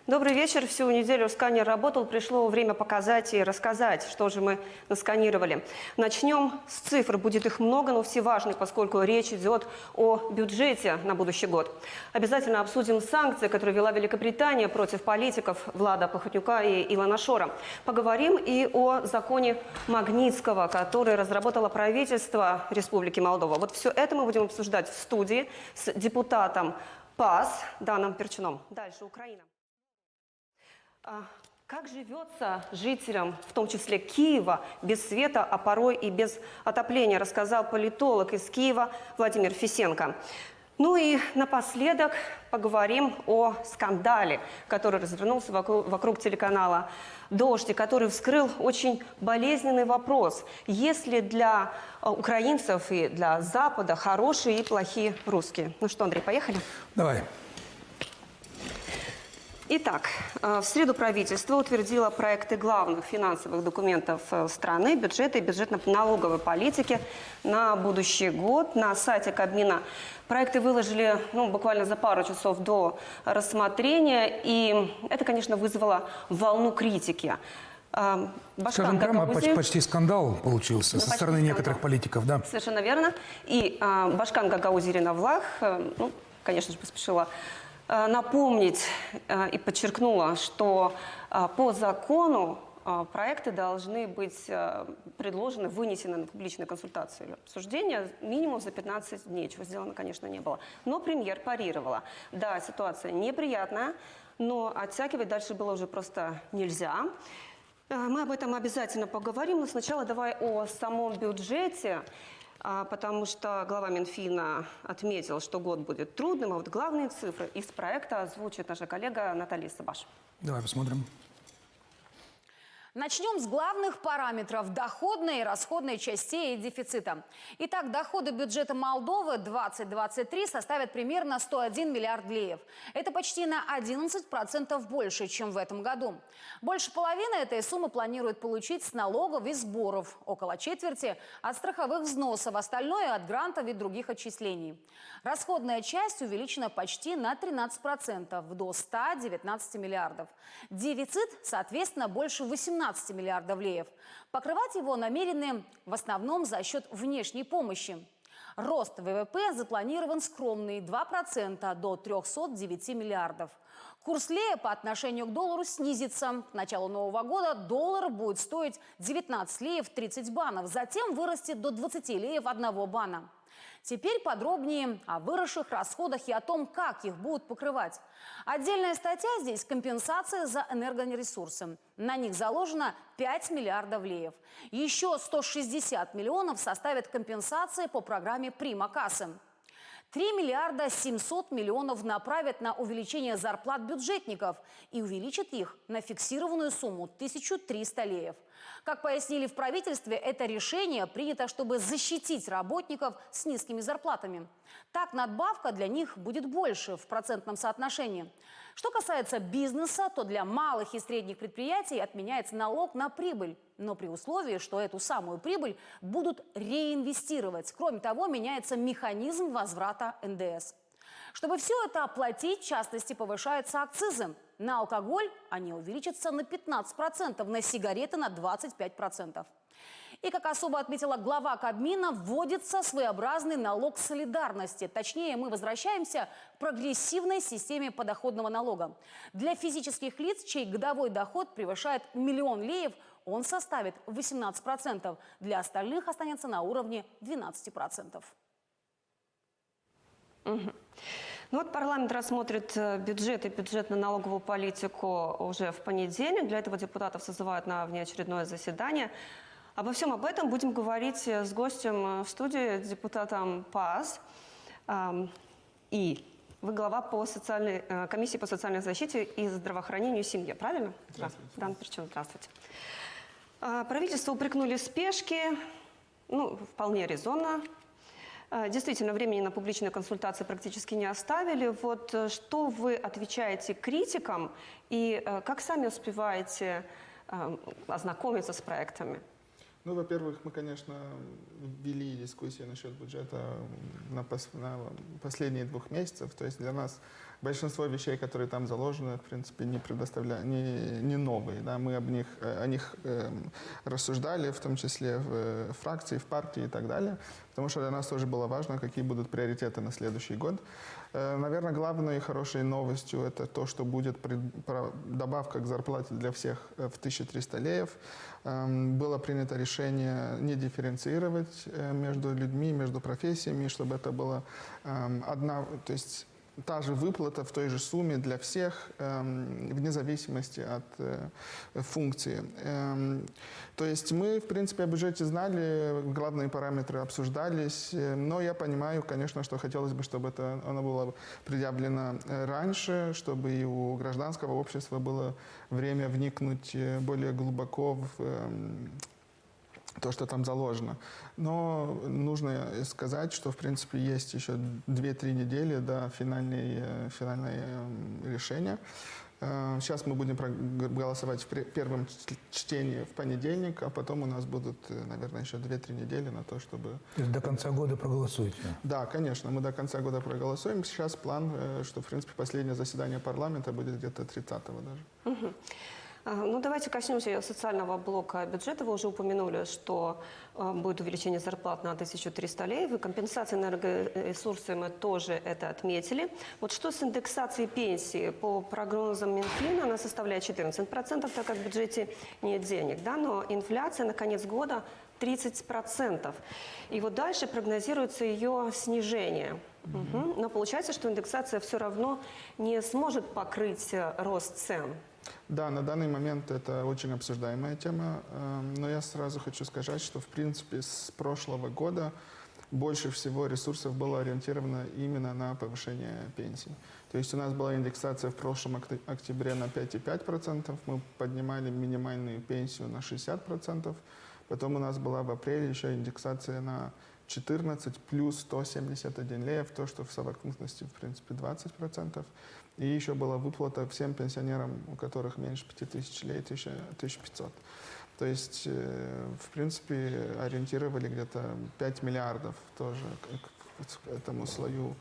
Добрый вечер. Всю неделю сканер работал. Пришло время показать и рассказать, что же мы насканировали. Начнем с цифр. Будет их много, но все важны, поскольку речь идет о бюджете на будущий год. Обязательно обсудим санкции, которые вела Великобритания против политиков Влада Плахотнюка и Илона Шора. Поговорим и о законе Магнитского, который разработало правительство Республики Молдова. Вот все это мы будем обсуждать в студии с депутатом ПАС Даном Перчуном. Дальше Украина. Как живется жителям, в том числе Киева, без света, а порой и без отопления, рассказал политолог из Киева Владимир Фисенко. Ну и напоследок поговорим о скандале, который развернулся вокруг телеканала «Дождь», и который вскрыл очень болезненный вопрос. Есть ли для украинцев и для Запада хорошие и плохие русские? Ну что, Андрей, поехали? Давай. Итак, в среду правительство утвердило проекты главных финансовых документов страны, бюджета и бюджетно-налоговой политики на будущий год. На сайте Кабмина проекты выложили буквально за пару часов до рассмотрения, и это, конечно, вызвало волну критики. Скажем прямо, почти скандал получился со стороны некоторых политиков, да? Совершенно верно. И Башкан Гагаузирина Навлах, конечно же, поспешила напомнить и подчеркнула, что по закону проекты должны быть предложены, вынесены на публичные консультации или обсуждения минимум за 15 дней, чего сделано, конечно, не было. Но премьер парировала. Да, ситуация неприятная, но оттягивать дальше было уже просто нельзя. Мы об этом обязательно поговорим, но сначала давай о самом бюджете. Потому что глава Минфина отметил, что год будет трудным, а вот главные цифры из проекта озвучит наша коллега Наталья Сабаш. Давай посмотрим. Начнем с главных параметров доходной и расходной частей и дефицита. Итак, доходы бюджета Молдовы 2023 составят примерно 101 миллиард леев. Это почти на 11% больше, чем в этом году. Больше половины этой суммы планируют получить с налогов и сборов, около четверти от страховых взносов, остальное от грантов и других отчислений. Расходная часть увеличена почти на 13%, до 119 миллиардов. Дефицит, соответственно, больше 18 миллиардов леев. Покрывать его намерены в основном за счет внешней помощи. Рост ВВП запланирован скромный – 2% до 309 миллиардов. Курс лея по отношению к доллару снизится. К началу нового года доллар будет стоить 19 леев 30 банов, затем вырастет до 20 леев 1 бана. Теперь подробнее о выросших расходах и о том, как их будут покрывать. Отдельная статья здесь – компенсация за энергоресурсы. На них заложено 5 миллиардов леев. Еще 160 миллионов составят компенсации по программе «Прима-кассы». 3 миллиарда 700 миллионов направят на увеличение зарплат бюджетников и увеличат их на фиксированную сумму 1300 леев. Как пояснили в правительстве, это решение принято, чтобы защитить работников с низкими зарплатами. Так надбавка для них будет больше в процентном соотношении. Что касается бизнеса, то для малых и средних предприятий отменяется налог на прибыль, но при условии, что эту самую прибыль будут реинвестировать. Кроме того, меняется механизм возврата НДС. Чтобы все это оплатить, в частности, повышаются акцизы. На алкоголь они увеличатся на 15%, на сигареты на 25%. И, как особо отметила глава Кабмина, вводится своеобразный налог солидарности. Точнее, мы возвращаемся к прогрессивной системе подоходного налога. Для физических лиц, чей годовой доход превышает 1 миллион леев, он составит 18%. Для остальных останется на уровне 12%. Угу. Ну вот парламент рассмотрит бюджет и бюджетно-налоговую политику уже в понедельник. Для этого депутатов созывают на внеочередное заседание. Обо всем об этом будем говорить с гостем в студии, депутатом ПАС. И вы глава по комиссии по социальной защите и здравоохранению и семье, правильно? Здравствуйте. Дан Перчун, здравствуйте. Правительство упрекнули в спешке, вполне резонно. Действительно, времени на публичные консультации практически не оставили. Вот что вы отвечаете критикам и как сами успеваете ознакомиться с проектами? Ну, во-первых, мы, конечно, вели дискуссии насчет бюджета на последние 2 месяцев. То есть для нас большинство вещей, которые там заложены, в принципе, не новые. Да? Мы о них рассуждали, в том числе в фракции, в партии и так далее. Потому что для нас тоже было важно, какие будут приоритеты на следующий год. Наверное, главной и хорошей новостью это то, что будет добавка к зарплате для всех в 1300 леев. Было принято решение не дифференцировать между людьми, между профессиями, чтобы это была одна, то есть та же выплата в той же сумме для всех, вне зависимости от функции. То есть мы, в принципе, о бюджете знали, главные параметры обсуждались, но я понимаю, конечно, что хотелось бы, чтобы оно было предъявлено раньше, чтобы и у гражданского общества было время вникнуть более глубоко в то, что там заложено. Но нужно сказать, что, в принципе, есть еще 2-3 недели до финальное решение. Сейчас мы будем голосовать в первом чтении в понедельник, а потом у нас будут, наверное, еще 2-3 недели на то, чтобы... То есть до конца года проголосуете? Да, конечно, мы до конца года проголосуем. Сейчас план, что, в принципе, последнее заседание парламента будет где-то 30-го даже. Угу. Ну, давайте коснемся социального блока бюджета. Вы уже упомянули, что будет увеличение зарплат на 1300 леев, и компенсация энергоресурсы мы тоже это отметили. Вот что с индексацией пенсии? По прогнозам Минфина она составляет 14%, так как в бюджете нет денег, да? Но инфляция на конец года 30%. И вот дальше прогнозируется ее снижение. Угу. Но получается, что индексация все равно не сможет покрыть рост цен. Да, на данный момент это очень обсуждаемая тема, но я сразу хочу сказать, что в принципе с прошлого года больше всего ресурсов было ориентировано именно на повышение пенсий. То есть у нас была индексация в прошлом октябре на 5,5%, мы поднимали минимальную пенсию на 60%, потом у нас была в апреле еще индексация на 14 плюс 171 леев, то, что в совокупности, в принципе, 20%. И еще была выплата всем пенсионерам, у которых меньше 5000 лей, 1500. То есть, в принципе, ориентировали где-то 5 миллиардов тоже к этому слою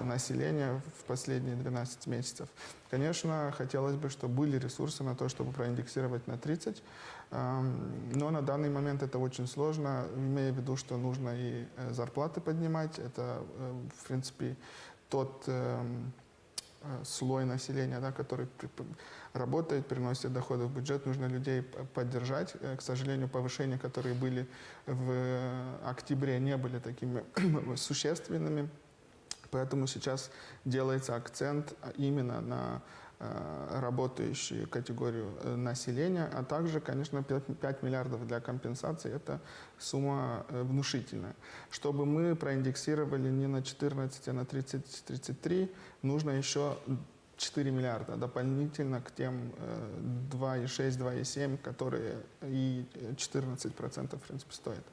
населения в последние 12 месяцев. Конечно, хотелось бы, чтобы были ресурсы на то, чтобы проиндексировать на 30, но на данный момент это очень сложно, имея в виду, что нужно и зарплаты поднимать. Это, в принципе, тот слой населения, да, который работает, приносит доходы в бюджет, нужно людей поддержать. К сожалению, повышения, которые были в октябре, не были такими существенными, поэтому сейчас делается акцент именно на работающую категорию населения, а также, конечно, 5 миллиардов для компенсации – это сумма внушительная. Чтобы мы проиндексировали не на 14, а на 30-33, нужно еще 4 миллиарда дополнительно к тем 2,6, 2,7, которые и 14%, в принципе, стоят.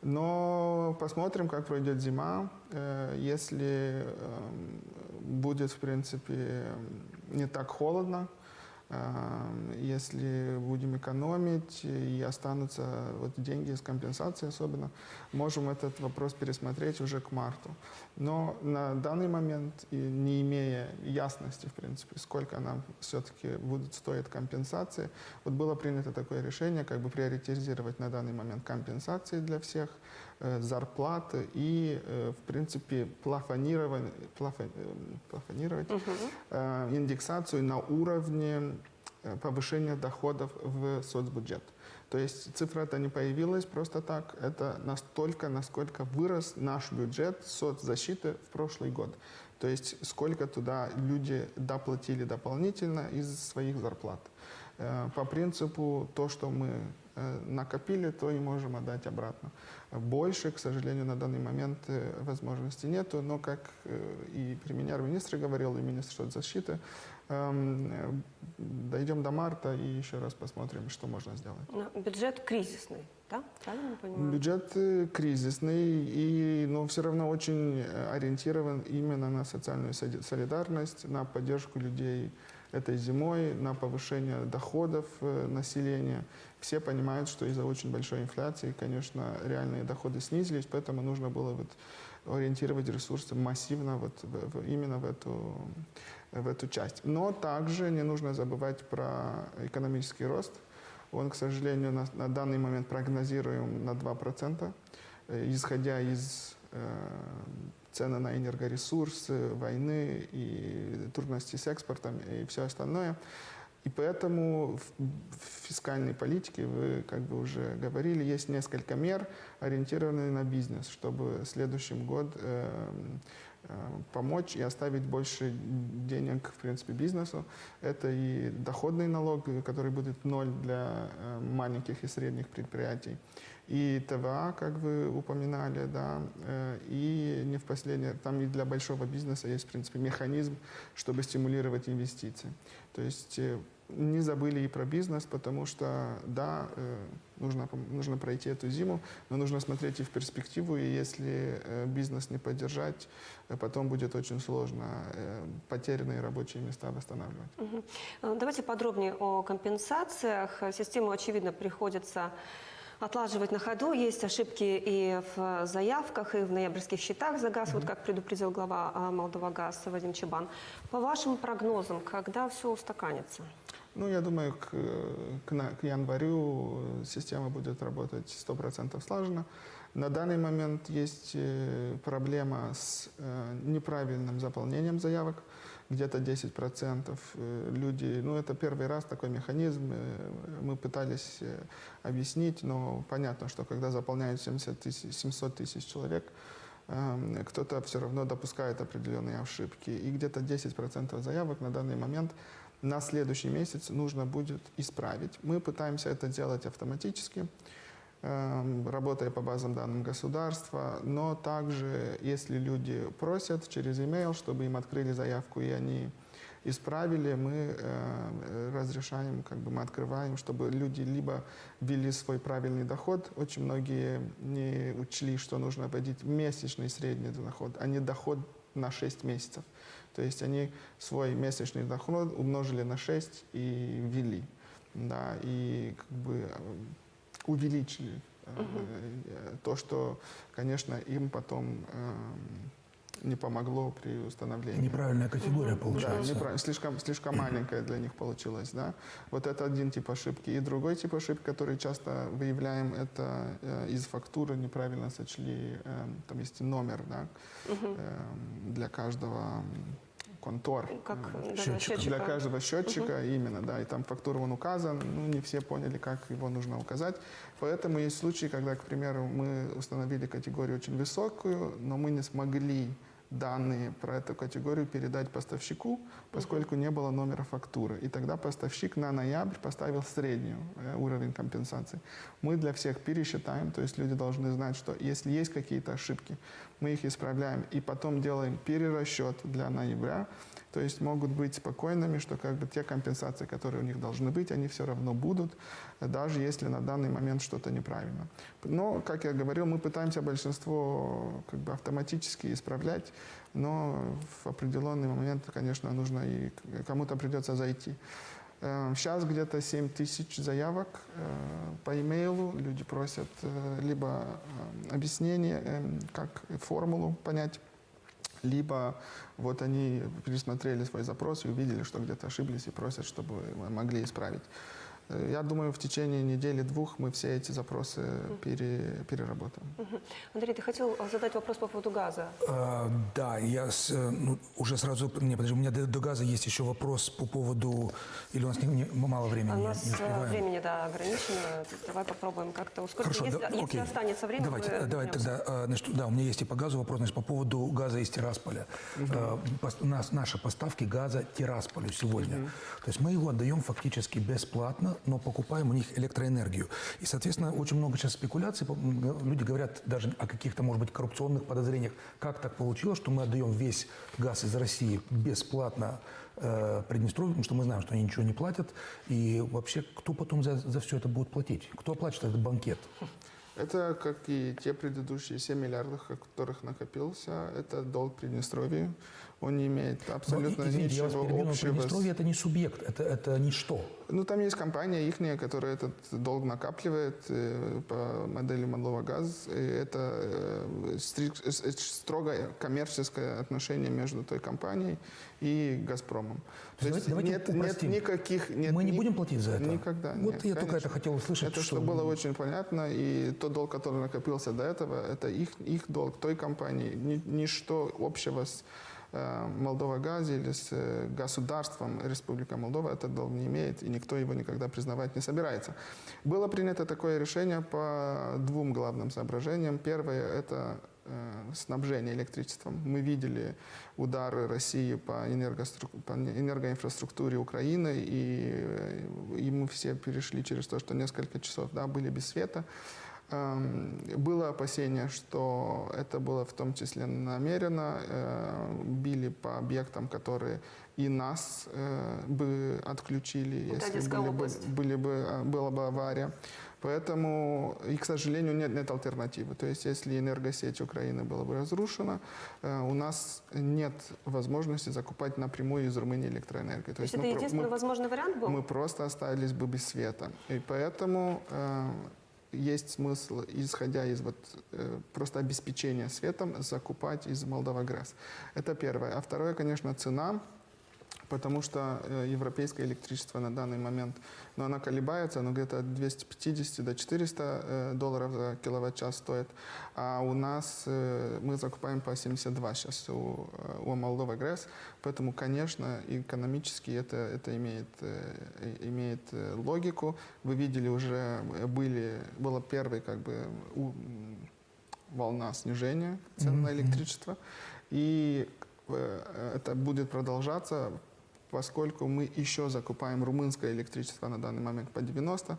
Но посмотрим, как пройдет зима. Если будет, в принципе, не так холодно, если будем экономить и останутся вот деньги с компенсацией особенно, можем этот вопрос пересмотреть уже к марту. Но на данный момент, не имея ясности, в принципе, сколько нам все-таки будут стоить компенсации, вот было принято такое решение, как бы приоритизировать на данный момент компенсации для всех, зарплаты и, в принципе, плафонировать индексацию на уровне повышения доходов в соцбюджет. То есть цифра эта не появилась просто так, это настолько, насколько вырос наш бюджет соцзащиты в прошлый год. То есть сколько туда люди доплатили дополнительно из своих зарплат. По принципу, то, что мы накопили, то и можем отдать обратно. Больше, к сожалению, на данный момент возможности нету, но, как и премьер-министр говорил, и министр соцзащиты, дойдем до марта и еще раз посмотрим, что можно сделать. Но бюджет кризисный, да? Правильно я понимаю? Бюджет кризисный, но все равно очень ориентирован именно на социальную солидарность, на поддержку людей этой зимой на повышение доходов населения. Все понимают, что из-за очень большой инфляции, конечно, реальные доходы снизились, поэтому нужно было вот ориентировать ресурсы массивно вот именно в эту часть. Но также не нужно забывать про экономический рост. Он, к сожалению, на данный момент прогнозируем на 2%, исходя из цены на энергоресурсы, войны и трудности с экспортом и все остальное. И поэтому в фискальной политике, вы как бы уже говорили, есть несколько мер, ориентированные на бизнес, чтобы в следующем году помочь и оставить больше денег, в принципе, бизнесу. Это и доходный налог, который будет 0 для маленьких и средних предприятий, и ТВА, как вы упоминали, да, и не в последнее, там и для большого бизнеса есть, в принципе, механизм, чтобы стимулировать инвестиции. То есть не забыли и про бизнес, потому что, да, нужно пройти эту зиму, но нужно смотреть и в перспективу, и если бизнес не поддержать, потом будет очень сложно потерянные рабочие места восстанавливать. Давайте подробнее о компенсациях. Систему, очевидно, приходится отлаживать на ходу. Есть ошибки и в заявках, и в ноябрьских счетах за газ, вот как предупредил глава Молдовагаз Вадим Чебан. По вашим прогнозам, когда все устаканится? Ну, я думаю, к январю система будет работать 100% слаженно. На данный момент есть проблема с неправильным заполнением заявок. Где-то 10% люди, ну, это первый раз такой механизм, мы пытались объяснить, но понятно, что когда заполняют 700 тысяч человек, кто-то все равно допускает определенные ошибки. И где-то 10% заявок на данный момент на следующий месяц нужно будет исправить. Мы пытаемся это делать автоматически, работая по базам данных государства, но также, если люди просят через email, чтобы им открыли заявку и они исправили, мы разрешаем, как бы мы открываем, чтобы люди либо ввели свой правильный доход, очень многие не учли, что нужно вводить месячный средний доход, а не доход на 6 месяцев. То есть они свой месячный доход умножили на 6 и ввели, да, и как бы увеличили то, что, конечно, им потом не помогло при установлении. Неправильная категория получается. Да, слишком маленькая для них получилась. Да? Вот это один тип ошибки. И другой тип ошибки, который часто выявляем, это из фактуры неправильно сочли, там есть номер, да, для каждого контор, Как счетчика. для каждого счетчика именно, да, и там фактура он указан, ну, не все поняли, как его нужно указать. Поэтому есть случаи, когда, к примеру, мы установили категорию очень высокую, но мы не смогли данные про эту категорию передать поставщику, поскольку не было номера фактуры. И тогда поставщик на ноябрь поставил средний уровень компенсации. Мы для всех пересчитаем, то есть люди должны знать, что если есть какие-то ошибки, мы их исправляем и потом делаем перерасчет для ноября. То есть могут быть спокойными, что как бы те компенсации, которые у них должны быть, они все равно будут, даже если на данный момент что-то неправильно. Но, как я говорил, мы пытаемся большинство как бы автоматически исправлять, но в определенный момент, конечно, нужно и кому-то придется зайти. Сейчас где-то 7 тысяч заявок по имейлу. Люди просят либо объяснение, как формулу понять, либо вот они пересмотрели свой запрос и увидели, что где-то ошиблись и просят, чтобы могли исправить. Я думаю, в течение недели-двух мы все эти запросы переработаем. Андрей, ты хотел задать вопрос по поводу газа? Да, я уже сразу... Не, подожди, у меня до газа есть еще вопрос по поводу... Или у нас мало времени? У нас времени, да, ограничено. Давай попробуем как-то ускорить. Хорошо, если останется время, давайте тогда... Значит, да, у меня есть и по газу вопрос, значит, по поводу газа из Тирасполя. Наши поставки газа Тирасполю сегодня. То есть мы его отдаем фактически бесплатно, но покупаем у них электроэнергию. И, соответственно, очень много сейчас спекуляций. Люди говорят даже о каких-то, может быть, коррупционных подозрениях. Как так получилось, что мы отдаем весь газ из России бесплатно Приднестровью, потому что мы знаем, что они ничего не платят. И вообще, кто потом за все это будет платить? Кто оплачивает этот банкет? Это, как и те предыдущие 7 миллиардов, о которых накопился, это долг Приднестровья. Он не имеет абсолютно Извините, я вас ничего перебью, но общего Приднестровье это не субъект, это ничто. Ну, там есть компания ихняя, которая этот долг накапливает по модели Молдова Газ. И это строго коммерческое отношение между той компанией и Газпромом. То есть Давайте нет упростим. никаких... Мы не будем платить за это? Никогда. Вот нет, я только конечно. это хотел услышать. Это чтобы было очень понятно. И тот долг, который накопился до этого, это их долг той компании. Ничто общего с Молдова Газе или с государством Республика Молдова этот долг не имеет, и никто его никогда признавать не собирается. Было принято такое решение по двум главным соображениям. Первое – это снабжение электричеством. Мы видели удары России по энергоинфраструктуре Украины, и мы все перешли через то, что несколько часов были без света. Было опасение, что это было в том числе намеренно, били по объектам, которые и нас бы отключили, если была бы авария. Поэтому, и, к сожалению, нет альтернативы. То есть, если энергосеть Украины была бы разрушена, у нас нет возможности закупать напрямую из Румынии электроэнергию. То есть это единственный возможный вариант был? Мы просто остались бы без света. И поэтому есть смысл, исходя из просто обеспечения светом, закупать из Молдова Газ. Это первое. А второе, конечно, цена. Потому что европейское электричество на данный момент, оно колебается, оно где-то от 250 до 400 долларов за киловатт-час стоит. А у нас мы закупаем по 72 сейчас у Молдова Газ. Поэтому, конечно, экономически это имеет логику. Вы видели, уже была первая волна снижения цен на электричество. И это будет продолжаться, поскольку мы еще закупаем румынское электричество на данный момент по 90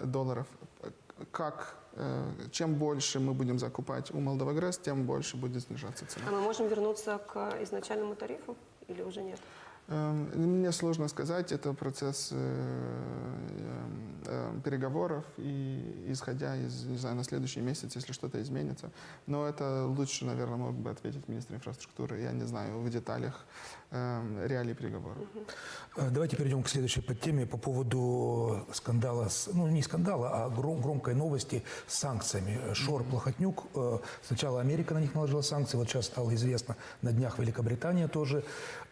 долларов. Чем больше мы будем закупать у Молдова Газ, тем больше будет снижаться цена. А мы можем вернуться к изначальному тарифу или уже нет? Мне сложно сказать, это процесс переговоров, и исходя из, не знаю, на следующий месяц, если что-то изменится. Но это лучше, наверное, мог бы ответить министр инфраструктуры. Я не знаю в деталях реалий переговоров. Давайте перейдем к следующей подтеме по поводу скандала, не скандала, а громкой новости с санкциями. Шор, Плохотнюк. Сначала Америка на них наложила санкции, вот сейчас стало известно, на днях Великобритания тоже.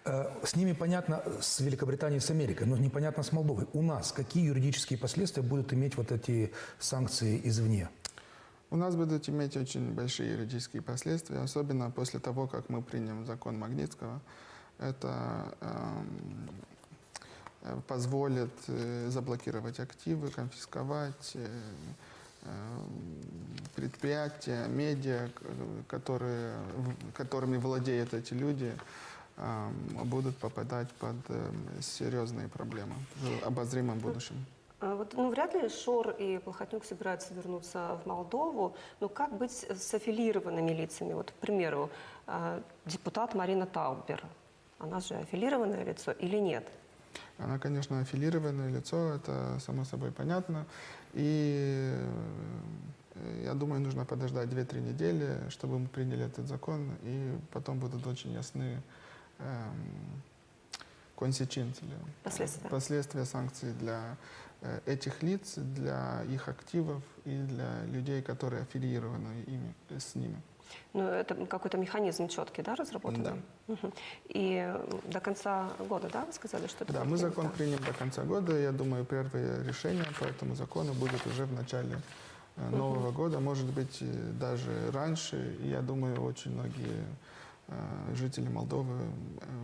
С ними понятно, с Великобританией, с Америкой, но непонятно с Молдовой. У нас какие юридические последствия будут иметь вот эти санкции извне? У нас будут иметь очень большие юридические последствия, особенно после того, как мы примем закон Магнитского. Это позволит заблокировать активы, конфисковать предприятия, медиа, которыми владеют эти люди, будут попадать под серьезные проблемы в обозримом будущем. Вряд ли Шор и Плохотнюк собираются вернуться в Молдову. Но как быть с аффилированными лицами? Вот, к примеру, депутат Марина Таубер. Она же аффилированное лицо или нет? Она, конечно, аффилированное лицо, это само собой понятно. И я думаю, нужно подождать 2-3 недели, чтобы мы приняли этот закон, и потом будут очень ясны последствия санкций для этих лиц, для их активов и для людей, которые аффилированы с ними. Ну, это какой-то механизм четкий, да, разработан? Да. Угу. И до конца года, да, вы сказали, что это? Да, мы закон примем до конца года. Я думаю, первые решения по этому закону будут уже в начале Нового года, может быть, даже раньше. И я думаю, очень многие жители Молдовы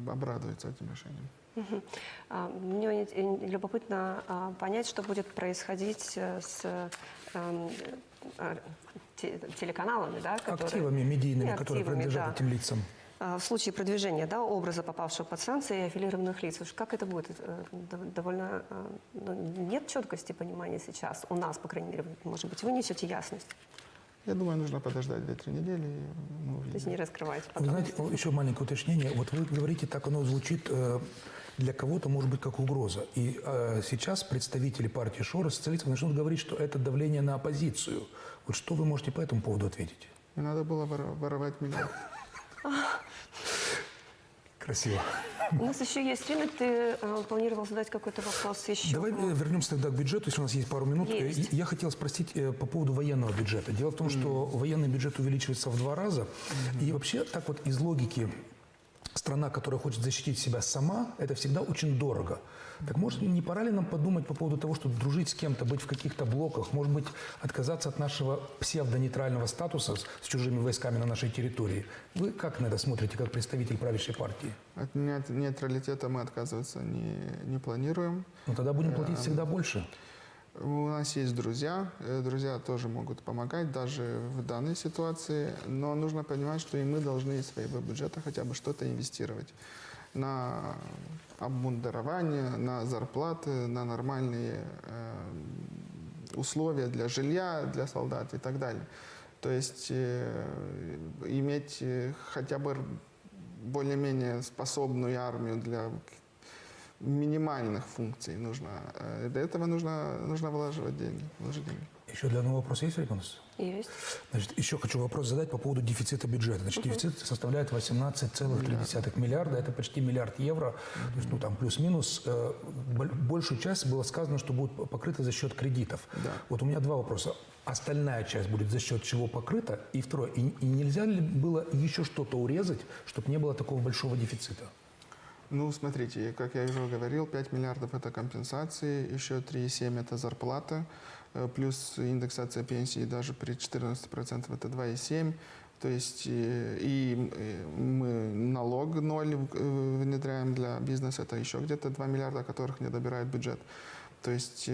обрадуются этим решением. Мне любопытно понять, что будет происходить с телеканалами, да, активами медийными, которые принадлежат этим лицам. В случае продвижения, да, образа, попавшего под санкции, и аффилированных лиц. Как это будет? Довольно нет четкости понимания сейчас. У нас, по крайней мере, может быть, вы несете ясность. Я думаю, нужно подождать 2-3 недели, и мы увидим. То есть не раскрывать. Вы знаете, еще маленькое уточнение. Вот вы говорите, так оно звучит для кого-то может быть как угроза. И сейчас представители партии Шора, социалистов, начнут говорить, что это давление на оппозицию. Вот что вы можете по этому поводу ответить? Не надо было воровать миллиард. Красиво. У нас еще есть время. Ты планировал задать какой-то вопрос еще? Давай вернемся тогда к бюджету, если у нас есть пару минут. Есть. Я хотел спросить по поводу военного бюджета. Дело в том, что военный бюджет увеличивается в 2 раза. И вообще, так вот из логики, страна, которая хочет защитить себя сама, это всегда очень дорого. Так может, не пора ли нам подумать по поводу того, чтобы дружить с кем-то, быть в каких-то блоках, может быть, отказаться от нашего псевдонейтрального статуса с чужими войсками на нашей территории? Вы как на это смотрите, как представитель правящей партии? От нейтралитета мы отказываться не планируем. Ну тогда будем платить всегда больше. У нас есть друзья. Друзья тоже могут помогать, даже в данной ситуации. Но нужно понимать, что и мы должны из своего бюджета хотя бы что-то инвестировать. На обмундирование, на зарплаты, на нормальные условия для жилья, для солдат и так далее. То есть иметь хотя бы более-менее способную армию для минимальных функций нужно. Для этого нужно вложить деньги. Еще для одного вопроса есть время у нас? Есть. Значит, еще хочу вопрос задать по поводу дефицита бюджета. Значит, дефицит составляет 18,3 миллиарда, это почти миллиард евро. То есть, ну, там плюс-минус. Большую часть было сказано, что будет покрыто за счет кредитов. Да. Вот у меня 2 вопроса. Остальная часть будет за счет чего покрыта? И второе, и нельзя ли было еще что-то урезать, чтобы не было такого большого дефицита? Ну, смотрите, как я уже говорил, 5 миллиардов – это компенсации, еще 3,7 – это зарплата, плюс индексация пенсии даже при 14% – это 2,7. То есть и мы налог 0 внедряем для бизнеса, это еще где-то 2 миллиарда, которых не добирает бюджет. То есть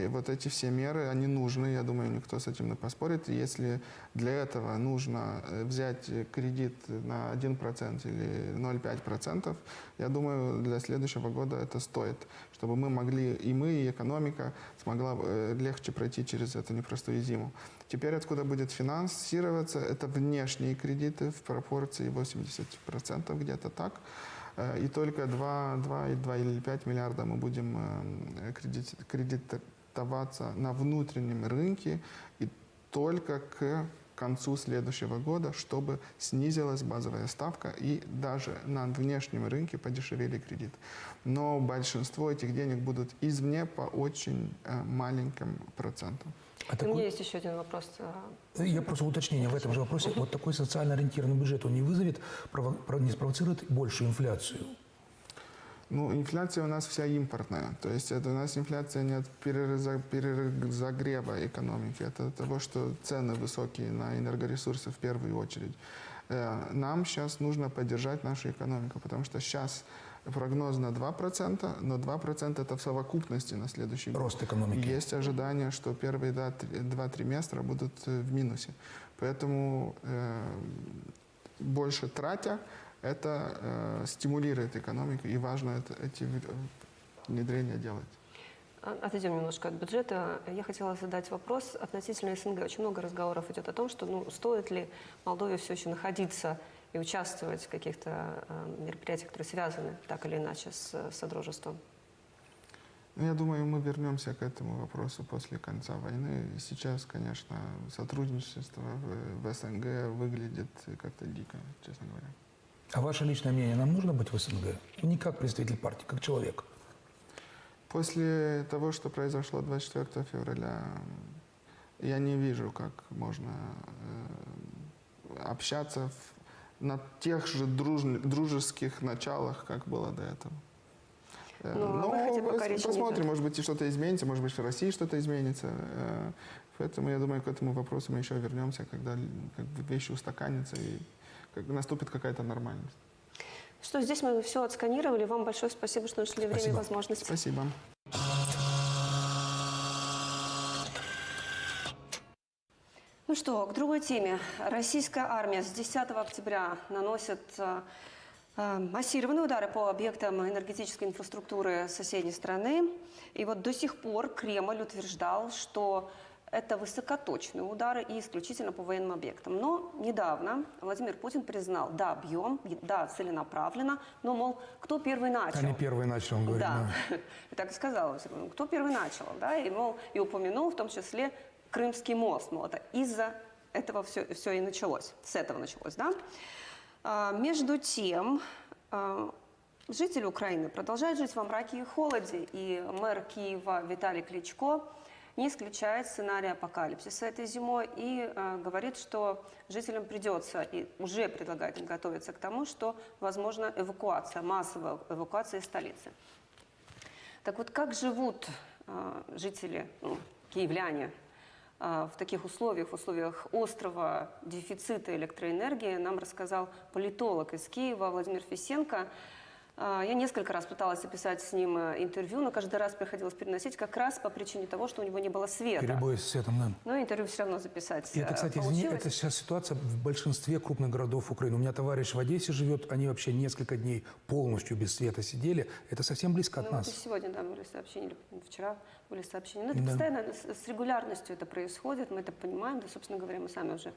вот эти все меры, они нужны, я думаю, никто с этим не поспорит. Если для этого нужно взять кредит на 1% или 0,5%, я думаю, для следующего года это стоит, чтобы мы могли, и мы, и экономика смогла легче пройти через эту непростую зиму. Теперь откуда будет финансироваться, это внешние кредиты в пропорции 80% где-то так. И только 2 или 5 миллиарда мы будем кредитоваться на внутреннем рынке и только к концу следующего года, чтобы снизилась базовая ставка и даже на внешнем рынке подешевели кредит. Но большинство этих денег будут извне по очень маленьким процентам. У меня есть еще один вопрос. Я просто уточнение в этом же вопросе. Вот такой социально ориентированный бюджет, он не вызовет, не спровоцирует большую инфляцию? Ну, инфляция у нас вся импортная. То есть это у нас инфляция не от перезагрева экономики, это от того, что цены высокие на энергоресурсы в первую очередь. Нам сейчас нужно поддержать нашу экономику, потому что сейчас прогноз на 2%, но 2% это в совокупности на следующий год. Рост экономики. Есть ожидание, что первые 2 триместра будут в минусе. Поэтому больше тратя, это стимулирует экономику, и важно эти внедрения делать. Отойдем немножко от бюджета. Я хотела задать вопрос относительно СНГ. Очень много разговоров идет о том, что стоит ли Молдове все еще находиться и участвовать в каких-то мероприятиях, которые связаны так или иначе с Содружеством. Я думаю, мы вернемся к этому вопросу после конца войны. И сейчас, конечно, сотрудничество в СНГ выглядит как-то дико, честно говоря. А ваше личное мнение, нам нужно быть в СНГ? Не как представитель партии, как человек. После того, что произошло 24 февраля, я не вижу, как можно общаться на тех же дружеских началах, как было до этого. Но посмотрим, может быть, и что-то изменится, может быть, в России что-то изменится. Поэтому, я думаю, к этому вопросу мы еще вернемся, когда вещи устаканятся и наступит какая-то нормальность. Что, здесь мы все отсканировали. Вам большое спасибо, что нашли время и возможность. Спасибо. Ну что, к другой теме. Российская армия с 10 октября наносит массированные удары по объектам энергетической инфраструктуры соседней страны. И вот до сих пор Кремль утверждал, что это высокоточные удары и исключительно по военным объектам. Но недавно Владимир Путин признал, да, бьем, да, целенаправленно, но, мол, кто первый начал? Они первый начал, он говорит. Да, так и сказал. Кто первый начал, да, и, мол, и упомянул в том числе Крымский мост, мол, это из-за этого все и началось, с этого началось, да. Между тем, жители Украины продолжают жить во мраке и холоде, и мэр Киева Виталий Кличко не исключает сценарий апокалипсиса этой зимой и говорит, что жителям придется, и уже предлагает им готовиться к тому, что возможна эвакуация, массовая эвакуация из столицы. Так вот, как живут жители, киевляне, в таких условиях, в условиях острого дефицита электроэнергии, нам рассказал политолог из Киева Владимир Фисенко. Я несколько раз пыталась записать с ним интервью, но каждый раз приходилось переносить как раз по причине того, что у него не было света. Перебои с светом, да. Но интервью все равно записать И это, кстати, извини, получилось. это сейчас ситуация в большинстве крупных городов Украины. У меня товарищ в Одессе живет, они вообще несколько дней полностью без света сидели. Это совсем близко от Ну, нас. вот и сегодня, да, были сообщения, или вчера были сообщения. Но это постоянно, с регулярностью это происходит, мы это понимаем, да, собственно говоря, мы сами уже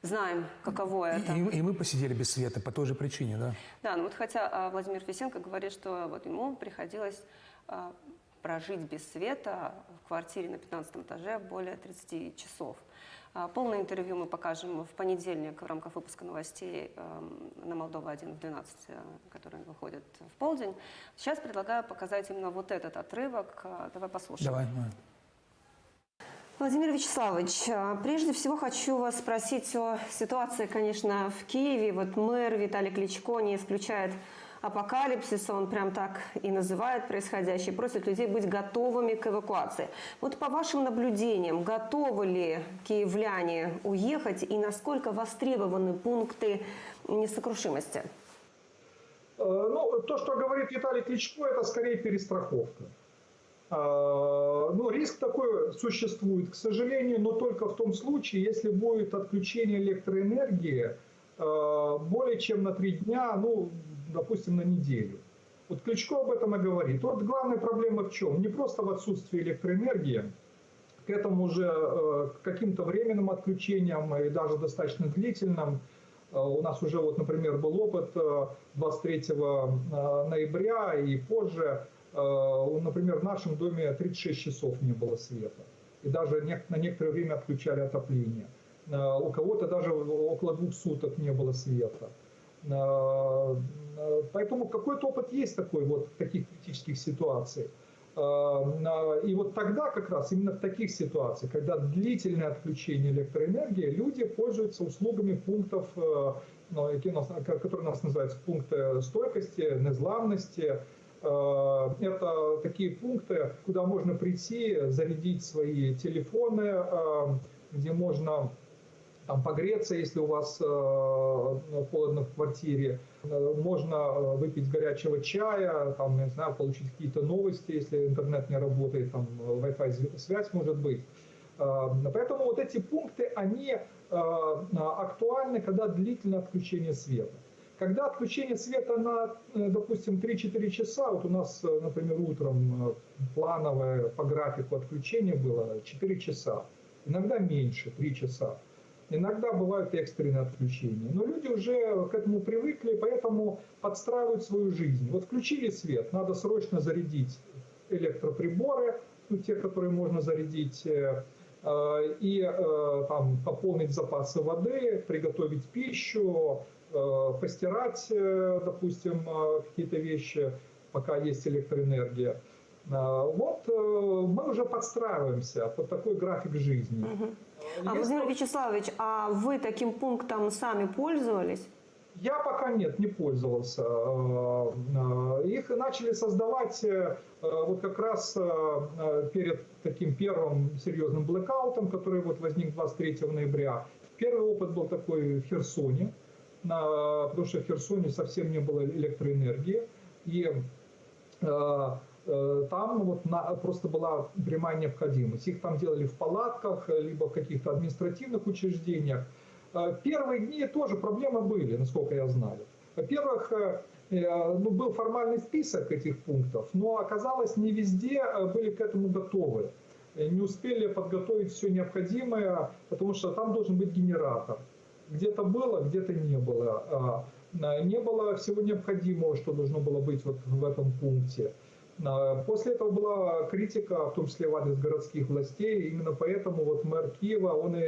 знаем, каково это. И мы посидели без света по той же причине, да? Да, ну вот хотя Владимир Фисенко говорит, что вот ему приходилось прожить без света в квартире на 15 этаже более 30 часов. Полное интервью мы покажем в понедельник в рамках выпуска новостей на Молдова-1 в 12, который выходит в полдень. Сейчас предлагаю показать именно вот этот отрывок. Давай послушаем. Давай. Владимир Вячеславович, прежде всего хочу вас спросить о ситуации, конечно, в Киеве. Вот мэр Виталий Кличко не исключает апокалипсиса, он прям так и называет происходящее, просит людей быть готовыми к эвакуации. Вот по вашим наблюдениям, готовы ли киевляне уехать и насколько востребованы пункты несокрушимости? Ну, то, что говорит Виталий Кличко, это скорее перестраховка. Ну, риск такой существует, к сожалению, но только в том случае, если будет отключение электроэнергии более чем на 3 дня, ну, допустим, на неделю. Вот Кличко об этом и говорит. Вот главная проблема в чем? Не просто в отсутствии электроэнергии, к этому уже каким-то временным отключениям и даже достаточно длительным. У нас уже, вот, например, был опыт 23 ноября и позже. Например, в нашем доме 36 часов не было света. И даже на некоторое время отключали отопление. У кого-то даже около 2 суток не было света. Поэтому какой-то опыт есть такой, вот, таких критических ситуаций. И вот тогда как раз, именно в таких ситуациях, когда длительное отключение электроэнергии, люди пользуются услугами пунктов, которые у нас называются пункты стойкости, незламности. Это такие пункты, куда можно прийти, зарядить свои телефоны, где можно там погреться, если у вас холодно в квартире. Можно выпить горячего чая, там, не знаю, получить какие-то новости, если интернет не работает, там Wi-Fi связь может быть. Поэтому вот эти пункты, они актуальны, когда длительное отключение света. Когда отключение света на, допустим, 3-4 часа, вот у нас, например, утром плановое по графику отключение было 4 часа, иногда меньше, 3 часа. Иногда бывают экстренные отключения. Но люди уже к этому привыкли, поэтому подстраивают свою жизнь. Вот включили свет, надо срочно зарядить электроприборы, ну, те, которые можно зарядить, и там, пополнить запасы воды, приготовить пищу, постирать, допустим, какие-то вещи, пока есть электроэнергия. Вот мы уже подстраиваемся под такой график жизни. Владимир Вячеславович, а вы таким пунктом сами пользовались? Я пока нет, не пользовался. Их начали создавать вот как раз перед таким первым серьезным блэкаутом, который вот возник 23 ноября. Первый опыт был такой в Херсоне, потому что в Херсоне совсем не было электроэнергии. И там вот просто была прямая необходимость. Их там делали в палатках, либо в каких-то административных учреждениях. Первые дни тоже проблемы были, насколько я знаю. Во-первых, был формальный список этих пунктов, но оказалось, не везде были к этому готовы. не успели подготовить все необходимое, потому что там должен быть генератор. Где-то было, где-то не было. Не было всего необходимого, что должно было быть вот в этом пункте. После этого была критика, в том числе в адрес городских властей. Именно поэтому вот мэр Киева, он и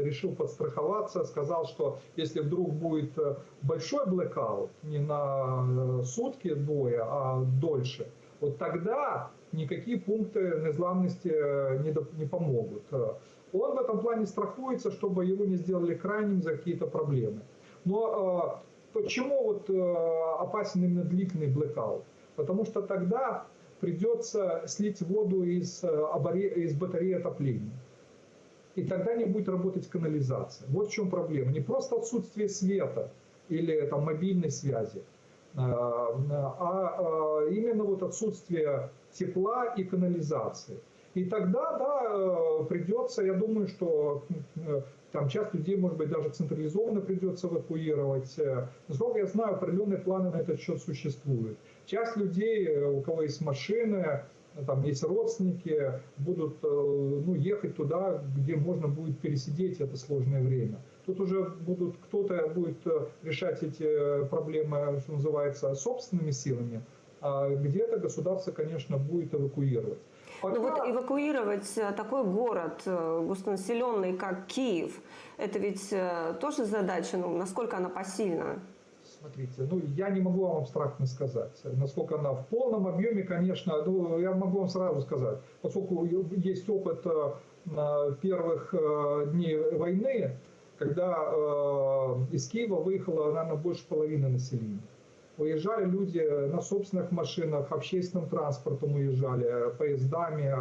решил подстраховаться, сказал, что если вдруг будет большой блэкаут, не на сутки, двое, а дольше, вот тогда никакие пункты незламности не помогут. Он в этом плане страхуется, чтобы его не сделали крайним за какие-то проблемы. Но почему вот опасен именно длительный блэкаут? Потому что тогда придется слить воду из батареи отопления. И тогда не будет работать канализация. Вот в чем проблема. Не просто отсутствие света или там, мобильной связи, а именно вот отсутствие тепла и канализации. И тогда, да, придется, я думаю, что там часть людей, может быть, даже централизованно придется эвакуировать. Насколько я знаю, определенные планы на этот счет существуют. Часть людей, у кого есть машины, там есть родственники, будут ехать туда, где можно будет пересидеть это сложное время. Тут уже кто-то будет решать эти проблемы, что называется, собственными силами, а где-то государство, конечно, будет эвакуировать. Ну вот эвакуировать такой город густонаселенный, как Киев, это ведь тоже задача, насколько она посильна? Смотрите, я не могу вам абстрактно сказать, насколько она в полном объеме, конечно, я могу вам сразу сказать, поскольку есть опыт первых дней войны, когда из Киева выехало, наверное, больше половины населения. Уезжали люди на собственных машинах, общественным транспортом уезжали, поездами.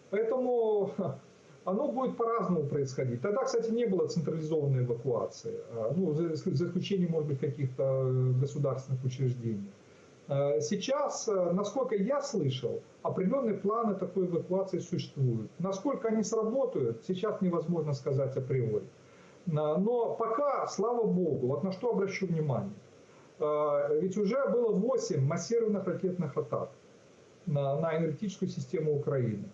Поэтому оно будет по-разному происходить. Тогда, кстати, не было централизованной эвакуации, за исключением, может быть, каких-то государственных учреждений. Сейчас, насколько я слышал, определенные планы такой эвакуации существуют. Насколько они сработают, сейчас невозможно сказать априори. Но пока, слава богу, вот на что обращу внимание. Ведь уже было 8 массированных ракетных атак на энергетическую систему Украины.